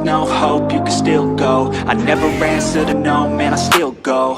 no hope, you can still go. I never answer to no, man, I still go.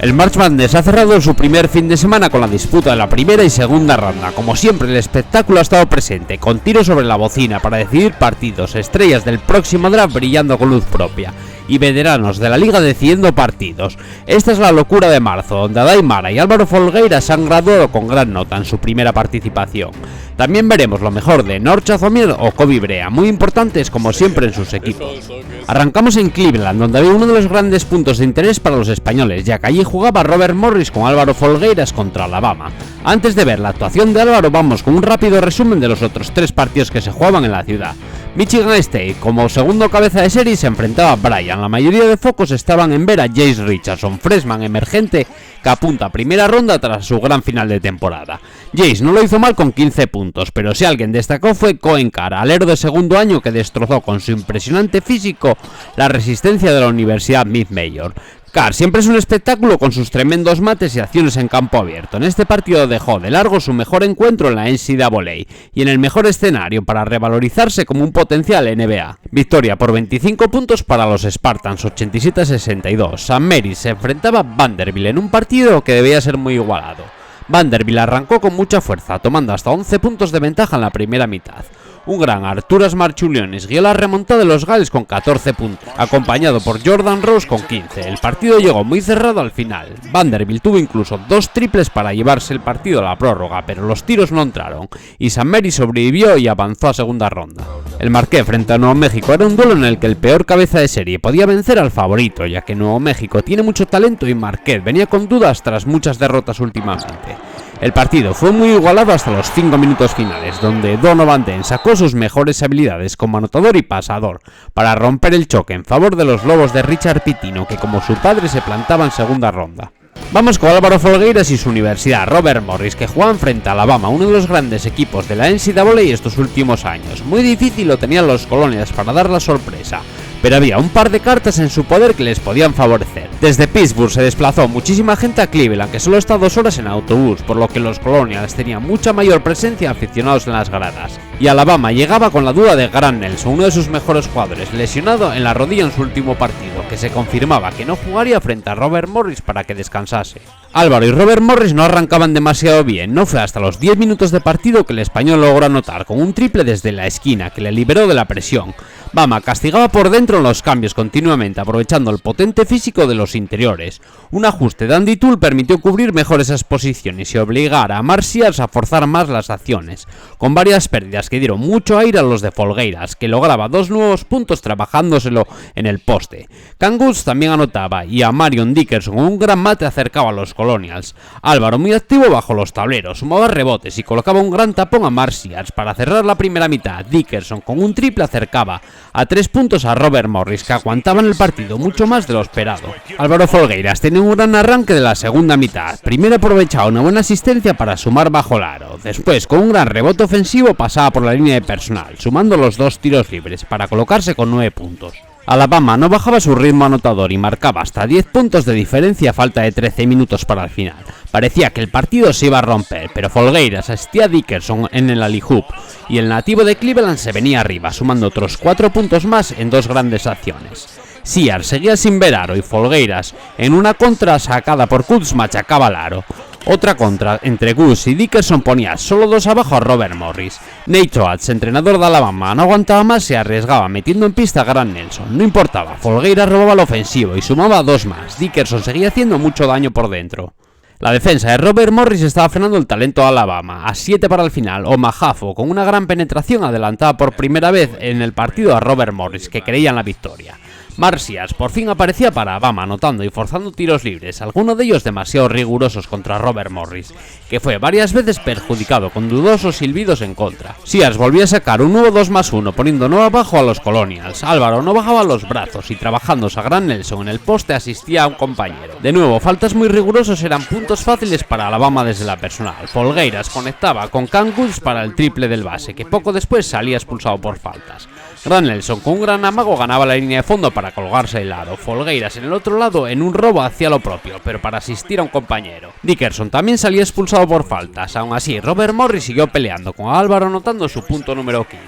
El March Madness ha cerrado su primer fin de semana con la disputa de la primera y segunda ronda. Como siempre, el espectáculo ha estado presente, con tiros sobre la bocina para decidir partidos, estrellas del próximo draft brillando con luz propia y veteranos de la liga decidiendo partidos. Esta es la locura de marzo, donde Adai Mara y Álvaro Folgueira se han graduado con gran nota en su primera participación. También veremos lo mejor de Norcha Zomier o Kobe Brea, muy importantes como siempre en sus equipos. Arrancamos en Cleveland, donde había uno de los grandes puntos de interés para los españoles, ya que allí jugaba Robert Morris con Álvaro Folgueiras contra Alabama. Antes de ver la actuación de Álvaro, vamos con un rápido resumen de los otros 3 partidos que se jugaban en la ciudad. Michigan State, como segundo cabeza de serie, se enfrentaba a Bryan. La mayoría de focos estaban en ver a Jace Richardson, freshman emergente que apunta a primera ronda tras su gran final de temporada. Jace no lo hizo mal con 15 puntos, pero si alguien destacó fue Cohen Carr, alero de segundo año que destrozó con su impresionante físico la resistencia de la Universidad Mid-Major. Carr siempre es un espectáculo con sus tremendos mates y acciones en campo abierto. En este partido dejó de largo su mejor encuentro en la NCAA y en el mejor escenario para revalorizarse como un potencial NBA. Victoria por 25 puntos para los Spartans, 87-62. St. Mary's se enfrentaba a Vanderbilt en un partido que debía ser muy igualado. Vanderbilt arrancó con mucha fuerza, tomando hasta 11 puntos de ventaja en la primera mitad. Un gran Arturas Marchulionis guió la remontada de los Gales con 14 puntos, acompañado por Jordan Rose con 15. El partido llegó muy cerrado al final. Vanderbilt tuvo incluso 2 triples para llevarse el partido a la prórroga, pero los tiros no entraron, y St. Mary sobrevivió y avanzó a segunda ronda. El Marquette frente a Nuevo México era un duelo en el que el peor cabeza de serie podía vencer al favorito, ya que Nuevo México tiene mucho talento y Marquette venía con dudas tras muchas derrotas últimamente. El partido fue muy igualado hasta los 5 minutos finales, donde Donovan Deng sacó sus mejores habilidades como anotador y pasador para romper el choque en favor de los Lobos de Richard Pitino, que como su padre se plantaba en segunda ronda. Vamos con Álvaro Folgueiras y su universidad, Robert Morris, que jugaban frente a Alabama, uno de los grandes equipos de la NCAA estos últimos años. Muy difícil lo tenían los Colonials para dar la sorpresa, pero había un par de cartas en su poder que les podían favorecer. Desde Pittsburgh se desplazó muchísima gente a Cleveland, que solo está 2 horas en autobús, por lo que los Colonials tenían mucha mayor presencia aficionados en las gradas. Y Alabama llegaba con la duda de Grant Nelson, uno de sus mejores jugadores, lesionado en la rodilla en su último partido, que se confirmaba que no jugaría frente a Robert Morris para que descansase. Álvaro y Robert Morris no arrancaban demasiado bien, no fue hasta los 10 minutos de partido que el español logró anotar con un triple desde la esquina que le liberó de la presión. Bama castigaba por dentro en los cambios continuamente, aprovechando el potente físico de los interiores. Un ajuste de Andy Toole permitió cubrir mejor esas posiciones y obligar a Marcials a forzar más las acciones, con varias pérdidas que dieron mucho aire a los de Folgueiras, que lograba 2 nuevos puntos trabajándoselo en el poste. Kangus también anotaba y a Marion Dickerson con un gran mate acercaba a los Colonials. Álvaro, muy activo bajo los tableros, sumaba rebotes y colocaba un gran tapón a Marcials para cerrar la primera mitad. Dickerson con un triple acercaba a 3 puntos a Robert Morris, que aguantaba en el partido mucho más de lo esperado. Álvaro Folgueiras tenía un gran arranque de la segunda mitad. Primero aprovechaba una buena asistencia para sumar bajo el aro. Después, con un gran rebote ofensivo, pasaba por la línea de personal, sumando los 2 tiros libres para colocarse con 9 puntos. Alabama no bajaba su ritmo anotador y marcaba hasta 10 puntos de diferencia a falta de 13 minutos para el final. Parecía que el partido se iba a romper, pero Folgueiras asistía a Dickerson en el alley-oop y el nativo de Cleveland se venía arriba, sumando otros 4 puntos más en 2 grandes acciones. Sears seguía sin ver aro y Folgueiras, en una contra sacada por Kutz, machacaba el aro. Otra contra entre Gus y Dickerson ponía solo 2 abajo a Robert Morris. Nate Oates, entrenador de Alabama, no aguantaba más y se arriesgaba metiendo en pista a Grant Nelson. No importaba, Folgueiras robaba el ofensivo y sumaba 2 más. Dickerson seguía haciendo mucho daño por dentro. La defensa de Robert Morris estaba frenando el talento de Alabama. A 7 para el final, Omahafo, con una gran penetración, adelantaba por primera vez en el partido a Robert Morris, que creía en la victoria. Marcials por fin aparecía para Alabama, anotando y forzando tiros libres, algunos de ellos demasiado rigurosos contra Robert Morris, que fue varias veces perjudicado con dudosos silbidos en contra. Sears volvió a sacar un nuevo 2+1, poniendo no abajo a los Colonials. Álvaro no bajaba los brazos y trabajándose a Grant Nelson en el poste asistía a un compañero. De nuevo, faltas muy rigurosos eran puntos fáciles para Alabama desde la personal. Folgueiras conectaba con Kangus para el triple del base, que poco después salía expulsado por faltas. Grant Nelson con un gran amago ganaba la línea de fondo para colgarse el aro. Folgueiras en el otro lado en un robo hacía lo propio, pero para asistir a un compañero. Dickerson también salía expulsado por faltas. Aún así, Robert Morris siguió peleando, con Álvaro anotando su punto número 15.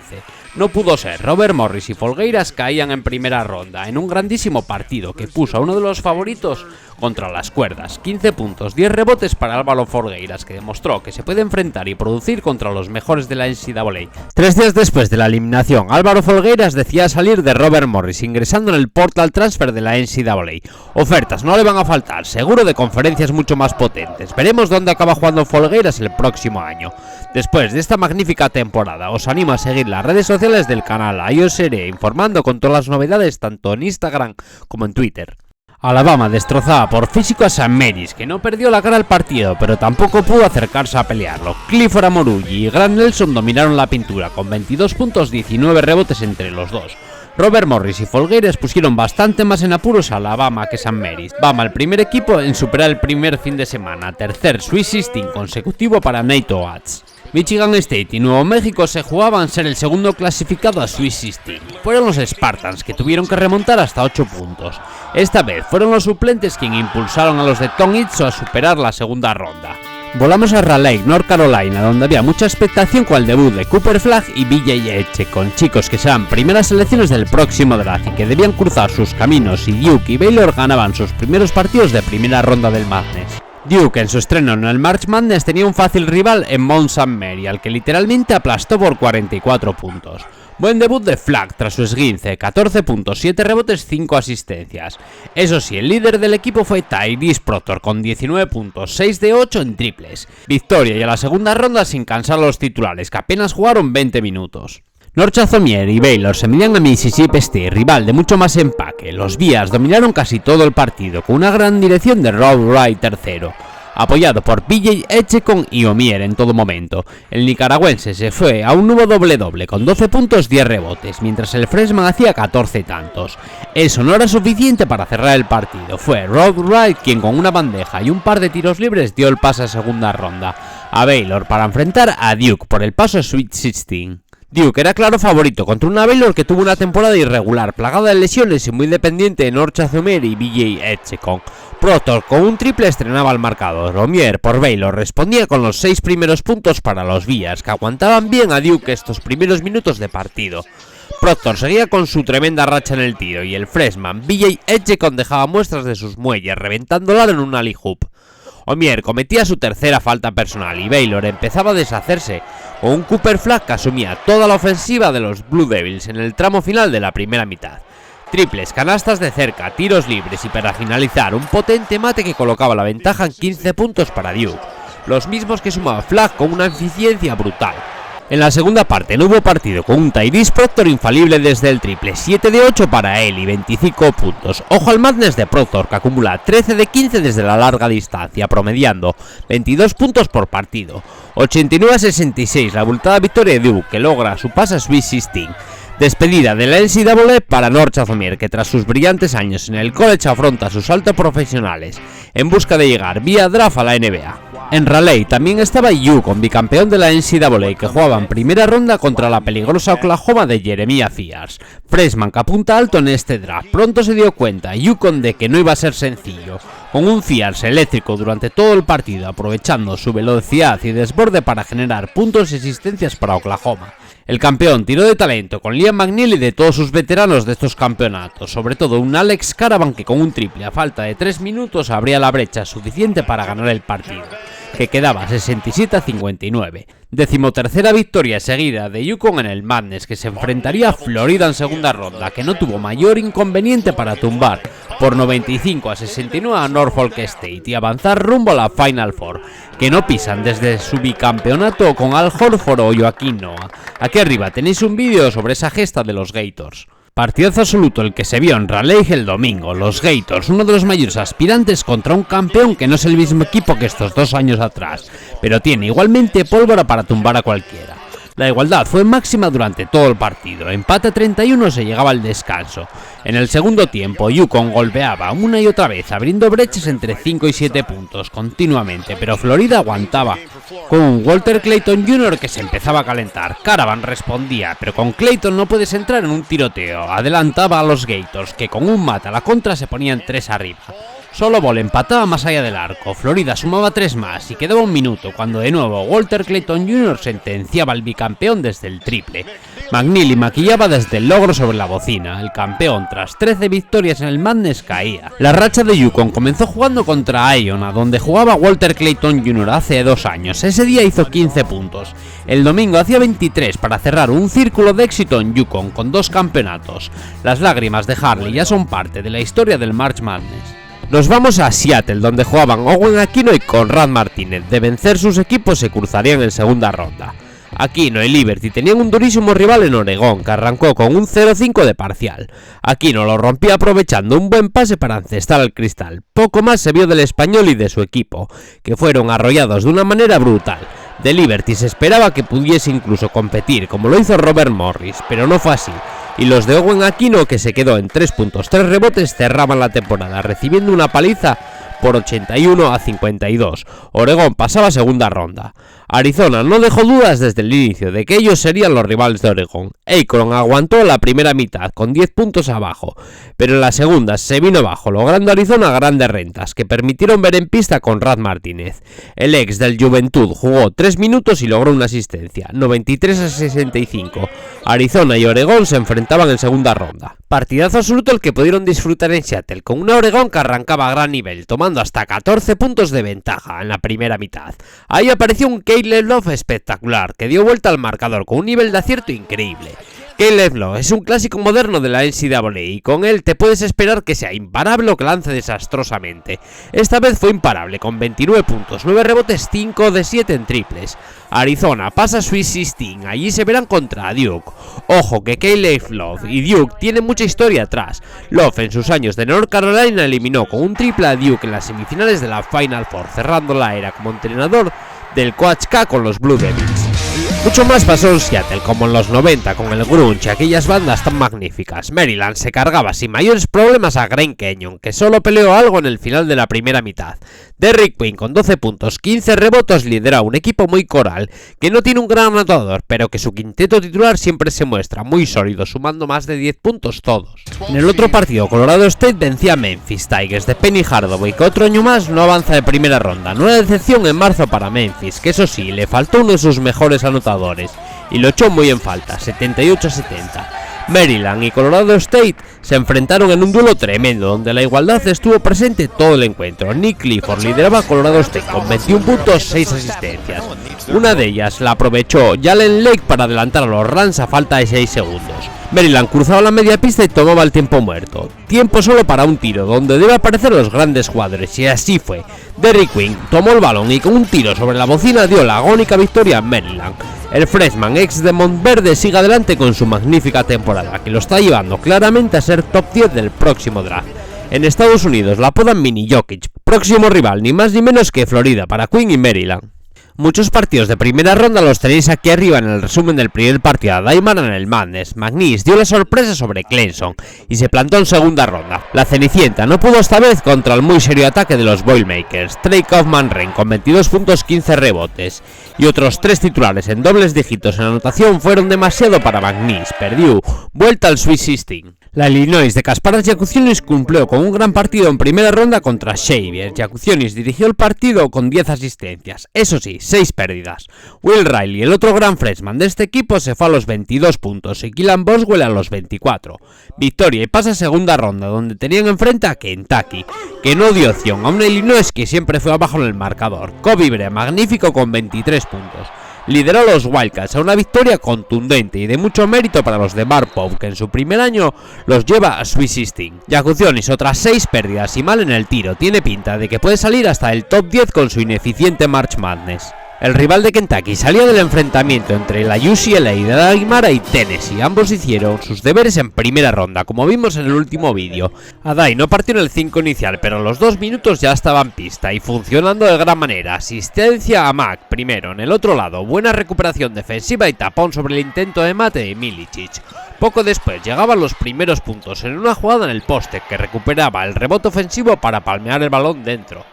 No pudo ser, Robert Morris y Folgueiras caían en primera ronda, en un grandísimo partido que puso a uno de los favoritos contra las cuerdas. 15 puntos, 10 rebotes para Álvaro Folgueiras, que demostró que se puede enfrentar y producir contra los mejores de la NCAA. 3 días después de la eliminación, Álvaro Folgueiras decía salir de Robert Morris, ingresando en el portal transfer de la NCAA. Ofertas no le van a faltar, seguro de conferencias mucho más potentes. Veremos dónde acaba jugando Folgueiras el próximo año. Después de esta magnífica temporada, os animo a seguir las redes sociales del canal, ahí os iré informando con todas las novedades tanto en Instagram como en Twitter. Alabama destrozada por físico a St. Mary's, que no perdió la cara al partido, pero tampoco pudo acercarse a pelearlo. Clifford Amoruyi y Grant Nelson dominaron la pintura, con 22 puntos, 19 rebotes entre los dos. Robert Morris y Folgueiras pusieron bastante más en apuros a Alabama que St. Mary's. Bama, el primer equipo en superar el primer fin de semana, tercer Sweet 16 consecutivo para Nate Oates. Michigan State y Nuevo México se jugaban ser el segundo clasificado a Sweet 16. Fueron los Spartans, que tuvieron que remontar hasta 8 puntos. Esta vez fueron los suplentes quienes impulsaron a los de Tom Izzo a superar la segunda ronda. Volamos a Raleigh, North Carolina, donde había mucha expectación con el debut de Cooper Flagg y BJ Etchekon, chicos que serán primeras selecciones del próximo draft y que debían cruzar sus caminos, y Duke y Baylor ganaban sus primeros partidos de primera ronda del Madness. Duke, en su estreno en el March Madness, tenía un fácil rival en Mount St. Mary, al que literalmente aplastó por 44 puntos. Buen debut de Flagg tras su esguince, 14 puntos, 7 rebotes, 5 asistencias. Eso sí, el líder del equipo fue Tyrese Proctor con 19 puntos, 6 de 8 en triples. Victoria y a la segunda ronda sin cansar a los titulares, que apenas jugaron 20 minutos. North Chatham y Baylor se midían a Mississippi State, rival de mucho más empaque. Los Bears dominaron casi todo el partido, con una gran dirección de Rob Wright tercero, apoyado por BJ Etchekon y Omier en todo momento. El nicaragüense se fue a un nuevo doble-doble con 12 puntos, 10 rebotes, mientras el freshman hacía 14 tantos. Eso no era suficiente para cerrar el partido. Fue Rob Wright quien con una bandeja y un par de tiros libres dio el pase a segunda ronda a Baylor para enfrentar a Duke por el paso a Sweet 16. Duke era claro favorito contra una Baylor que tuvo una temporada irregular, plagada de lesiones y muy dependiente de North Chatham y BJ Etchekon. Proctor con un triple estrenaba el marcador. Omier por Baylor respondía con los 6 primeros puntos para los Bears, que aguantaban bien a Duke estos primeros minutos de partido. Proctor seguía con su tremenda racha en el tiro y el freshman BJ Etchekon dejaba muestras de sus muelles, reventándola en un alley hoop. Omier cometía su tercera falta personal y Baylor empezaba a deshacerse con un Cooper Flagg que asumía toda la ofensiva de los Blue Devils en el tramo final de la primera mitad. Triples, canastas de cerca, tiros libres y para finalizar un potente mate que colocaba la ventaja en 15 puntos para Duke, los mismos que sumaba Flagg con una eficiencia brutal. En la segunda parte no hubo partido, con un Tyrese Proctor infalible desde el triple, 7 de 8 para él y 25 puntos. Ojo al Madness de Proctor, que acumula 13 de 15 desde la larga distancia, promediando 22 puntos por partido. 89-66, la abultada victoria de Duke, que logra su pase a Sweet 16. Despedida de la NCAA para North Chatham, que tras sus brillantes años en el college afronta sus saltos profesionales en busca de llegar vía draft a la NBA. En Raleigh también estaba Yukon, bicampeón de la NCAA, que jugaba en primera ronda contra la peligrosa Oklahoma de Jeremiah Fears. Freshman que apunta alto en este draft. Pronto se dio cuenta Yukon de que no iba a ser sencillo, con un Fears eléctrico durante todo el partido, aprovechando su velocidad y desborde para generar puntos y asistencias para Oklahoma. El campeón tiró de talento con Liam McNeil y de todos sus veteranos de estos campeonatos, sobre todo un Alex Caravan que con un triple a falta de 3 minutos abría la brecha suficiente para ganar el partido, que quedaba 67-59. 13ª victoria seguida de Yukon en el Madness, que se enfrentaría a Florida en segunda ronda, que no tuvo mayor inconveniente para tumbar por 95-69 a Norfolk State y avanzar rumbo a la Final Four, que no pisan desde su bicampeonato con Al Horford o Joaquín Noah. Aquí arriba tenéis un vídeo sobre esa gesta de los Gators. Partidazo absoluto el que se vio en Raleigh el domingo. Los Gators, uno de los mayores aspirantes contra un campeón que no es el mismo equipo que estos 2 años atrás, pero tiene igualmente pólvora para tumbar a cualquiera. La igualdad fue máxima durante todo el partido. Empate a 31 se llegaba al descanso. En el segundo tiempo, Yukon golpeaba una y otra vez, abriendo brechas entre 5 y 7 puntos continuamente, pero Florida aguantaba, con un Walter Clayton Jr. que se empezaba a calentar. Caravan respondía, pero con Clayton no puedes entrar en un tiroteo. Adelantaba a los Gators, que con un mate a la contra se ponían 3 arriba. Solo Ball empataba más allá del arco, Florida sumaba 3 más y quedaba un minuto cuando de nuevo Walter Clayton Jr. sentenciaba al bicampeón desde el triple. McNeely maquillaba desde el logro sobre la bocina, el campeón tras 13 victorias en el Madness caía. La racha de Yukon comenzó jugando contra Iona, donde jugaba Walter Clayton Jr. hace 2 años, ese día hizo 15 puntos. El domingo hacía 23 para cerrar un círculo de éxito en Yukon con 2 campeonatos. Las lágrimas de Harley ya son parte de la historia del March Madness. Nos vamos a Seattle, donde jugaban Owen Aquino y Conrad Martínez. De vencer sus equipos se cruzarían en segunda ronda. Aquino y Liberty tenían un durísimo rival en Oregón, que arrancó con un 0-5 de parcial. Aquino lo rompía aprovechando un buen pase para encestar al cristal. Poco más se vio del español y de su equipo, que fueron arrollados de una manera brutal. De Liberty se esperaba que pudiese incluso competir, como lo hizo Robert Morris, pero no fue así. Y los de Owen Aquino, que se quedó en 3 puntos 3 rebotes, cerraban la temporada recibiendo una paliza por 81-52. Oregón pasaba a segunda ronda. Arizona no dejó dudas desde el inicio de que ellos serían los rivales de Oregón. Akron aguantó la primera mitad con 10 puntos abajo, pero en la segunda se vino abajo, logrando Arizona grandes rentas que permitieron ver en pista a Conrad Martínez. El ex del Juventud jugó 3 minutos y logró una asistencia, 93-65. Arizona y Oregón se enfrentaban en segunda ronda. Partidazo absoluto el que pudieron disfrutar en Seattle, con una Oregón que arrancaba a gran nivel, tomando hasta 14 puntos de ventaja en la primera mitad. Ahí apareció un Caleb Love espectacular, que dio vuelta al marcador con un nivel de acierto increíble. Caleb Love es un clásico moderno de la NCAA y con él te puedes esperar que sea imparable o que lance desastrosamente. Esta vez fue imparable con 29 puntos, 9 rebotes, 5 de 7 en triples. Arizona pasa a Sweet 16, allí se verán contra Duke. Ojo que Caleb Love y Duke tienen mucha historia atrás. Love en sus años de North Carolina eliminó con un triple a Duke en las semifinales de la Final Four, cerrando la era como entrenador del Coach K con los Blue Devils. Mucho más pasó en Seattle, como en los 90 con el grunge y aquellas bandas tan magníficas. Maryland se cargaba sin mayores problemas a Grand Canyon, que solo peleó algo en el final de la primera mitad. Derrick Queen con 12 puntos, 15 rebotes lidera un equipo muy coral, que no tiene un gran anotador, pero que su quinteto titular siempre se muestra muy sólido, sumando más de 10 puntos todos. En el otro partido, Colorado State vencía a Memphis Tigers de Penny Hardaway, que otro año más no avanza de primera ronda. Nueva decepción en marzo para Memphis, que eso sí, le faltó uno de sus mejores anotadores y lo echó muy en falta, 78-70. Maryland y Colorado State se enfrentaron en un duelo tremendo, donde la igualdad estuvo presente todo el encuentro. Nick Clifford lideraba a Colorado State con 21 puntos, 6 asistencias. Una de ellas la aprovechó Jalen Lake para adelantar a los Rams a falta de 6 segundos. Maryland cruzaba la media pista y tomaba el tiempo muerto. Tiempo solo para un tiro, donde debe aparecer los grandes jugadores, y así fue. Derrick Queen tomó el balón y con un tiro sobre la bocina dio la agónica victoria a Maryland. El freshman ex de Montverde sigue adelante con su magnífica temporada, que lo está llevando claramente a ser top 10 del próximo draft. En Estados Unidos la apodan Mini Jokic, próximo rival ni más ni menos que Florida para Queen y Maryland. Muchos partidos de primera ronda los tenéis aquí arriba en el resumen del primer partido a Diamond en el Madness. McNeese dio la sorpresa sobre Clemson y se plantó en segunda ronda. La Cenicienta no pudo esta vez contra el muy serio ataque de los Boilermakers. Trey Kaufman-Renn con 22 puntos, 15 rebotes y otros 3 titulares en dobles dígitos en anotación fueron demasiado para McNeese. Perdió vuelta al Sweet 16. La Illinois de Kasparas Jakucionis cumplió con un gran partido en primera ronda contra Xavier. Jakucionis dirigió el partido con 10 asistencias, eso sí, 6 pérdidas. Will Riley, el otro gran freshman de este equipo, se fue a los 22 puntos y Killian Boswell a los 24. Victoria y pasa a segunda ronda, donde tenían enfrente a Kentucky, que no dio opción a un Illinois que siempre fue abajo en el marcador. Kobe Bryant, magnífico con 23 puntos. Lideró a los Wildcats a una victoria contundente y de mucho mérito para los de Mark Pope, que en su primer año los lleva a Sweet 16. Jakucionis, otras 6 pérdidas y mal en el tiro, tiene pinta de que puede salir hasta el top 10 con su ineficiente March Madness. El rival de Kentucky salía del enfrentamiento entre la UCLA de Daimara y Tennessee. Ambos hicieron sus deberes en primera ronda, como vimos en el último vídeo. Adai no partió en el 5 inicial, pero a los 2 minutos ya estaba en pista y funcionando de gran manera. Asistencia a Mac primero, en el otro lado, buena recuperación defensiva y tapón sobre el intento de mate de Milicic. Poco después llegaban los primeros puntos en una jugada en el poste que recuperaba el rebote ofensivo para palmear el balón dentro.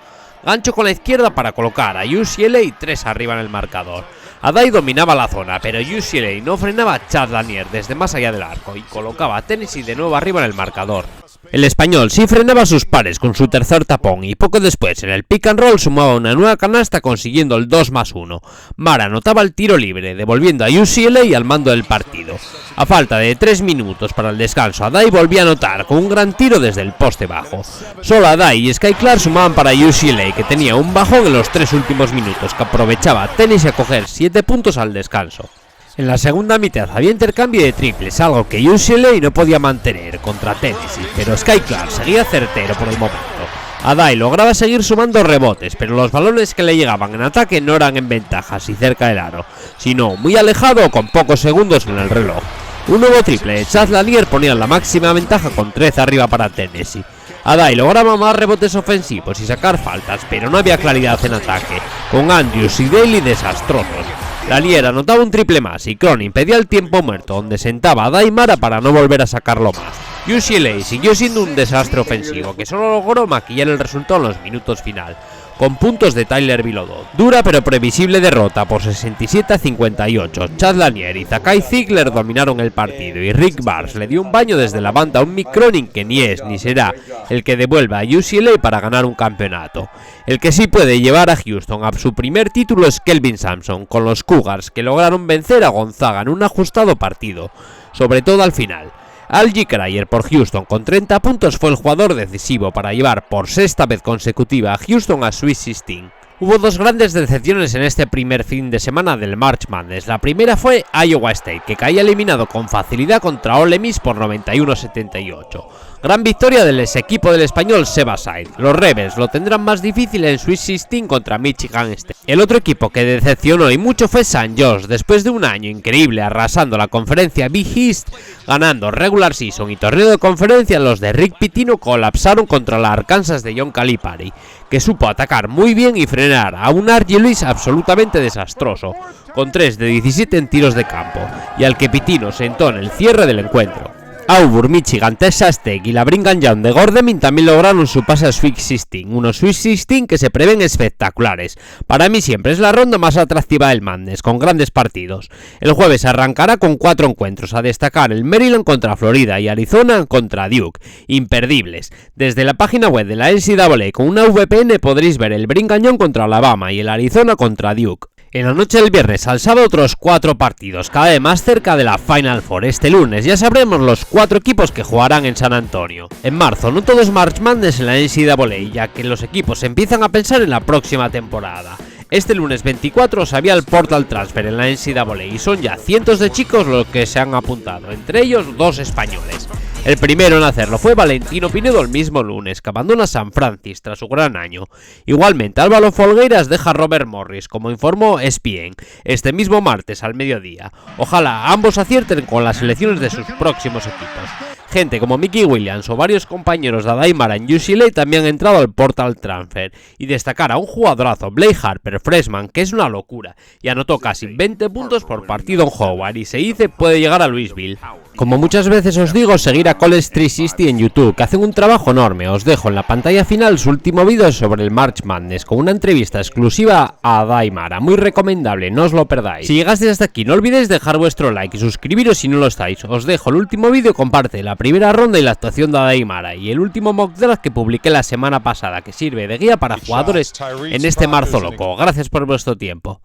Gancho con la izquierda para colocar a UCLA y 3 arriba en el marcador. Adai dominaba la zona, pero UCLA no frenaba a Chad Lanier desde más allá del arco y colocaba a Tennessee de nuevo arriba en el marcador. El español sí frenaba a sus pares con su tercer tapón y poco después en el pick and roll sumaba una nueva canasta consiguiendo el 2+1. Mara anotaba el tiro libre, devolviendo a UCLA al mando del partido. A falta de 3 minutos para el descanso, Adai volvía a anotar con un gran tiro desde el poste bajo. Solo Adai y Sky Clark sumaban para UCLA, que tenía un bajón en los 3 últimos minutos, que aprovechaba Tennessee a coger 7 puntos al descanso. En la segunda mitad había intercambio de triples, algo que UCLA no podía mantener contra Tennessee, pero Sky Clark seguía certero por el momento. Adai lograba seguir sumando rebotes, pero los balones que le llegaban en ataque no eran en ventajas y cerca del aro, sino muy alejado con pocos segundos en el reloj. Un nuevo triple de Chad Lanier ponía la máxima ventaja con 13 arriba para Tennessee. Adai lograba más rebotes ofensivos y sacar faltas, pero no había claridad en ataque, con Andrews y Daly desastrosos. Lanier anotaba un triple más y Cronin pedía el tiempo muerto, donde sentaba a Adai y Mara para no volver a sacarlo más. UCLA siguió siendo un desastre ofensivo, que solo logró maquillar el resultado en los minutos final, con puntos de Tyler Bilodeau. Dura pero previsible derrota por 67-58. Chad Lanier y Zakai Ziegler dominaron el partido y Rick Barnes le dio un baño desde la banda a un Mick Cronin que ni es ni será el que devuelva a UCLA para ganar un campeonato. El que sí puede llevar a Houston a su primer título es Kelvin Sampson, con los Cougars, que lograron vencer a Gonzaga en un ajustado partido, sobre todo al final. Algie Cryer por Houston con 30 puntos fue el jugador decisivo para llevar por sexta vez consecutiva a Houston a Sweet 16. Hubo dos grandes decepciones en este primer fin de semana del March Madness. La primera fue Iowa State, que caía eliminado con facilidad contra Ole Miss por 91-78. Gran victoria del ex equipo del español Seba Said. Los Rebels lo tendrán más difícil en Sweet 16 contra Michigan State. El otro equipo que decepcionó y mucho fue St. John's, después de un año increíble arrasando la conferencia Big East, ganando regular season y torneo de conferencia. Los de Rick Pitino colapsaron contra la Arkansas de John Calipari, que supo atacar muy bien y frenar a un Archie Lewis absolutamente desastroso, con 3 de 17 en tiros de campo, y al que Pitino sentó en el cierre del encuentro. Auburn, Michigan, Texas Tech y la Brigham Young de Gordon también lograron su pase a Sweet 16, unos Sweet 16 que se prevén espectaculares. Para mí siempre es la ronda más atractiva del Madness, con grandes partidos. El jueves arrancará con 4 encuentros, a destacar el Maryland contra Florida y Arizona contra Duke, imperdibles. Desde la página web de la NCAA con una VPN podréis ver el Brigham Young contra Alabama y el Arizona contra Duke. En la noche del viernes al sábado otros 4 partidos, cada vez más cerca de la Final Four. Este lunes ya sabremos los 4 equipos que jugarán en San Antonio. En marzo no todo es March Madness en la NCAA, ya que los equipos empiezan a pensar en la próxima temporada. Este lunes 24 se había el Portal Transfer en la NCAA y son ya cientos de chicos los que se han apuntado, entre ellos 2 españoles. El primero en hacerlo fue Valentino Pinedo el mismo lunes, que abandona San Francisco tras su gran año. Igualmente, Álvaro Folgueiras deja a Robert Morris, como informó ESPN, este mismo martes al mediodía. Ojalá ambos acierten con las selecciones de sus próximos equipos. Gente como Mickey Williams o varios compañeros de Adai Mara en UCLA también han entrado al Portal Transfer, y destacar a un jugadorazo, Blake Harper, freshman, que es una locura, y anotó casi 20 puntos por partido en Howard y se dice puede llegar a Louisville. Como muchas veces os digo, seguir a College 360 en YouTube, que hacen un trabajo enorme. Os dejo en la pantalla final su último vídeo sobre el March Madness, con una entrevista exclusiva a Adai Mara, muy recomendable, no os lo perdáis. Si llegasteis hasta aquí, no olvidéis dejar vuestro like y suscribiros si no lo estáis. Os dejo el último vídeo, comparte la primera ronda y la actuación de Adai Mara, y el último mock draft que publiqué la semana pasada, que sirve de guía para jugadores en este marzo loco. Gracias por vuestro tiempo.